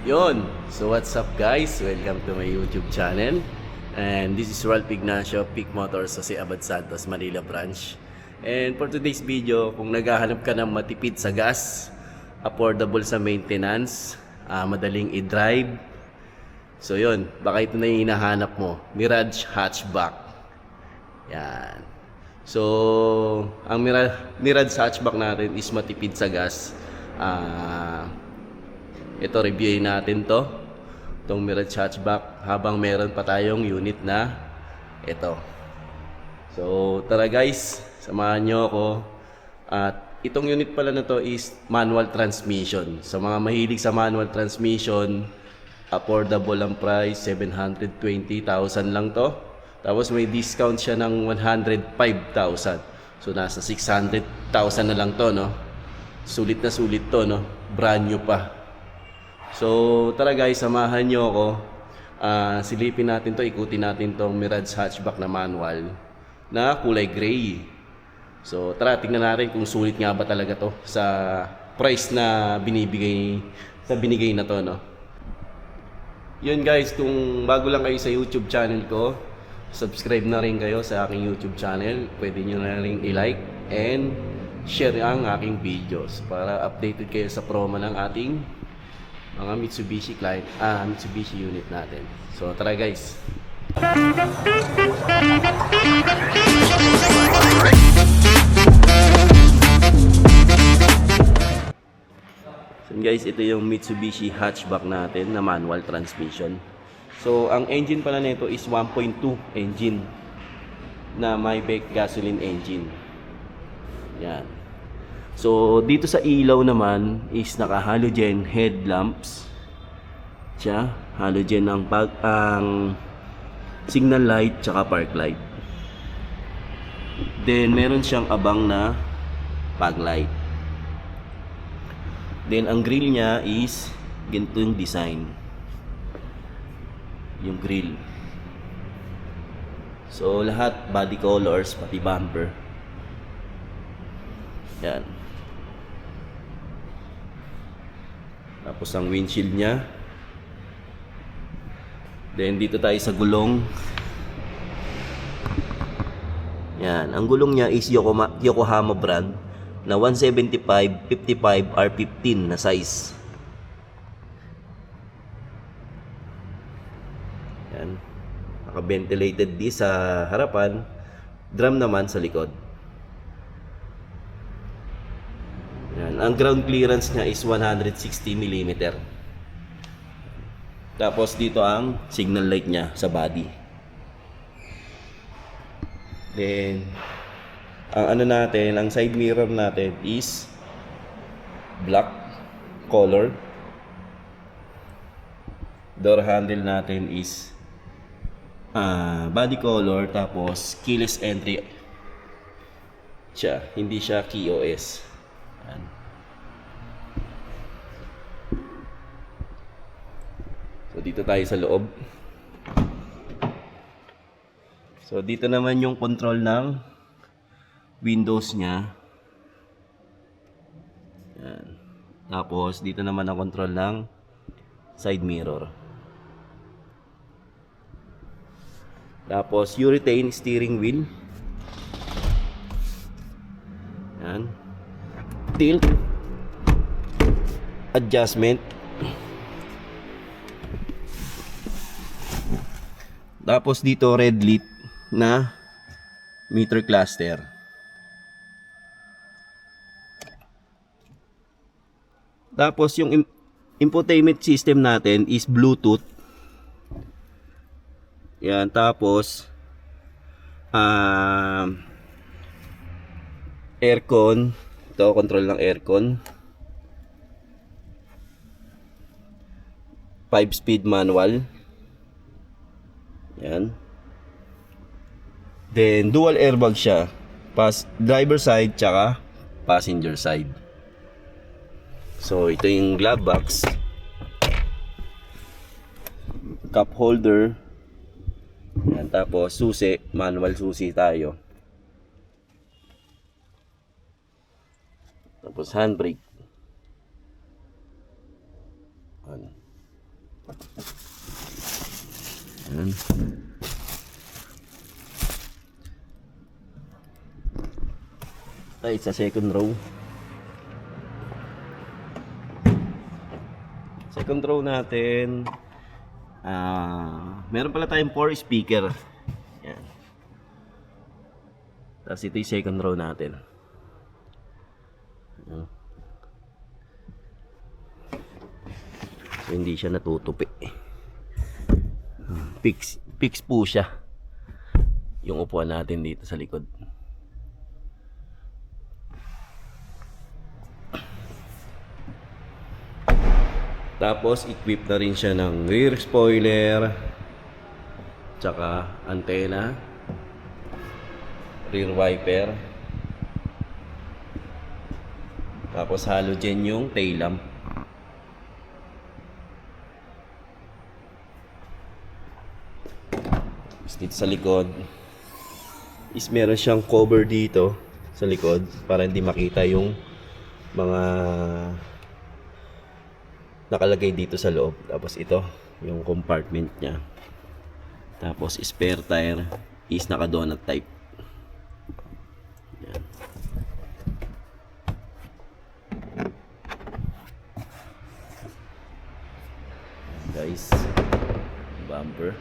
Yon. So what's up guys? Welcome to my YouTube channel. And this is Ralph Ignacio, Peak Motors sa Abad Santos, Manila branch. And for today's video, kung naghahanap ka ng matipid sa gas, affordable sa maintenance, madaling i-drive. So yon, baka ito na yung hinahanap mo. Mirage Hatchback. Yan. So, ang Mirage Hatchback natin is matipid sa gas. Ito, reviewin natin to. Itong Mirage Hatchback habang meron pa tayong unit na ito. So, tara guys, samahan nyo ako. At itong unit pala na to is manual transmission. Sa mga mahilig sa manual transmission, affordable ang price, 720,000 lang to. Tapos may discount siya ng 105,000. So, nasa 600,000 na lang to, no? Sulit na sulit to, no? Brand new pa. So, tara guys, samahan nyo ako. Silipin natin to, ikutin natin tong Mirage Hatchback na manual na kulay gray. So, tara, tingnan natin kung sulit nga ba talaga to sa price na binigay na to, no? Yun guys, kung bago lang kayo sa YouTube channel ko, subscribe na rin kayo sa aking YouTube channel. Pwede nyo na rin i-like and share ang aking videos para updated kayo sa promo ng ating mga Mitsubishi Mitsubishi unit natin. So tara guys. So guys, ito yung Mitsubishi Hatchback natin na manual transmission. So ang engine pala nito is 1.2 engine na Maybach gasoline engine. Yan. So, dito sa ilaw naman is naka-halogen headlamps. Siya, halogen ang signal light tsaka park light. Then, meron siyang abang na fog light. Then, ang grill niya is ganito yung design. Yung grill. So, lahat body colors, pati bumper. Yan. Tapos ang windshield niya. Then dito tayo sa gulong. Yan, ang gulong niya is Yokohama brand na 175/55 R15 na size. Yan. Naka-ventilated disc sa harapan, drum naman sa likod. Yan. Ang ground clearance niya is 160 mm. Tapos dito ang signal light niya sa body. Then ang side mirror natin is black color. Door handle natin is body color, tapos keyless entry siya, hindi siya KOS. Yan. So dito tayo sa loob. So dito naman yung control ng windows niya. Yan. Tapos dito naman ang control ng side mirror. Tapos urethane steering wheel. Yan. Tilt adjustment. Tapos dito red lit na meter cluster. Tapos yung infotainment system natin is Bluetooth. Yan, tapos aircon. Ito, control ng aircon. 5-speed manual. Yan. Then, dual airbag siya. Driver side, tsaka passenger side. So, ito yung glove box. Cup holder. Yan, tapos susi. Manual susi tayo. Tapos handbrake. Yan. Ay, sa second row. Second row natin. Meron pala tayong 4 speaker. Yan. Tapos ito yung second row natin. Yan. So, hindi siya natutupi. Fix po siya. Yung upuan natin dito sa likod. Tapos equip na rin siya ng rear spoiler, tsaka antena, rear wiper, tapos halogen yung tail lamp. Tapos dito sa likod is meron siyang cover dito sa likod para hindi makita yung mga nakalagay dito sa loob. Tapos ito yung compartment niya. Tapos spare tire is naka-donut type. Yan. Guys, bumper.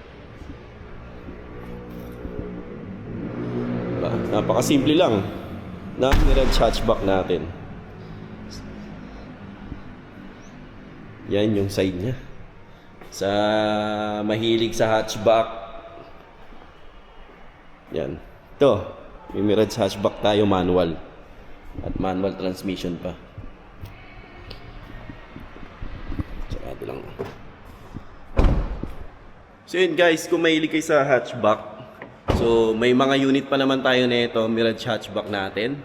Napakasimple lang ng Mirage hatchback natin. Yan yung side niya. Sa mahilig sa hatchback, yan. Ito, may Mirage hatchback tayo manual. At manual transmission pa. Tsaka ito lang. So yun guys, kung mahilig kayo sa hatchback, so may mga unit pa naman tayo na ito, Mirage hatchback natin.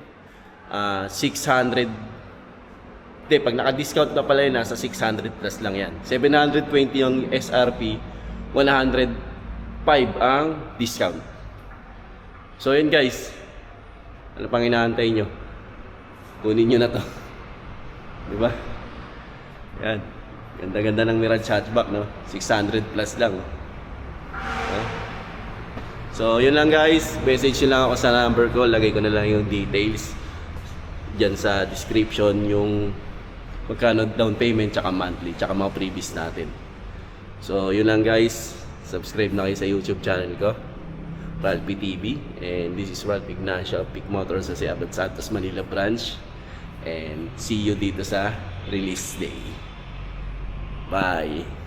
600. Pag naka-discount na pala yun, nasa 600 plus lang yan. 720 yung SRP, 105 ang discount. So yun guys, ano pang inaantay nyo? Kunin nyo na to. Diba? Yan. Ganda-ganda ng Mirage hatchback, no? 600 plus lang. So yun lang guys, message nyo lang ako sa number ko. Lagay ko na lang yung details dyan sa description, yung magkano down payment, tsaka monthly, tsaka mga previous natin. So yun lang guys, subscribe na kayo sa YouTube channel ko, Ralphie TV. And this is Ralph Ignacio, Pick Motors sa Abad Santos, Manila branch. And see you dito sa release day. Bye!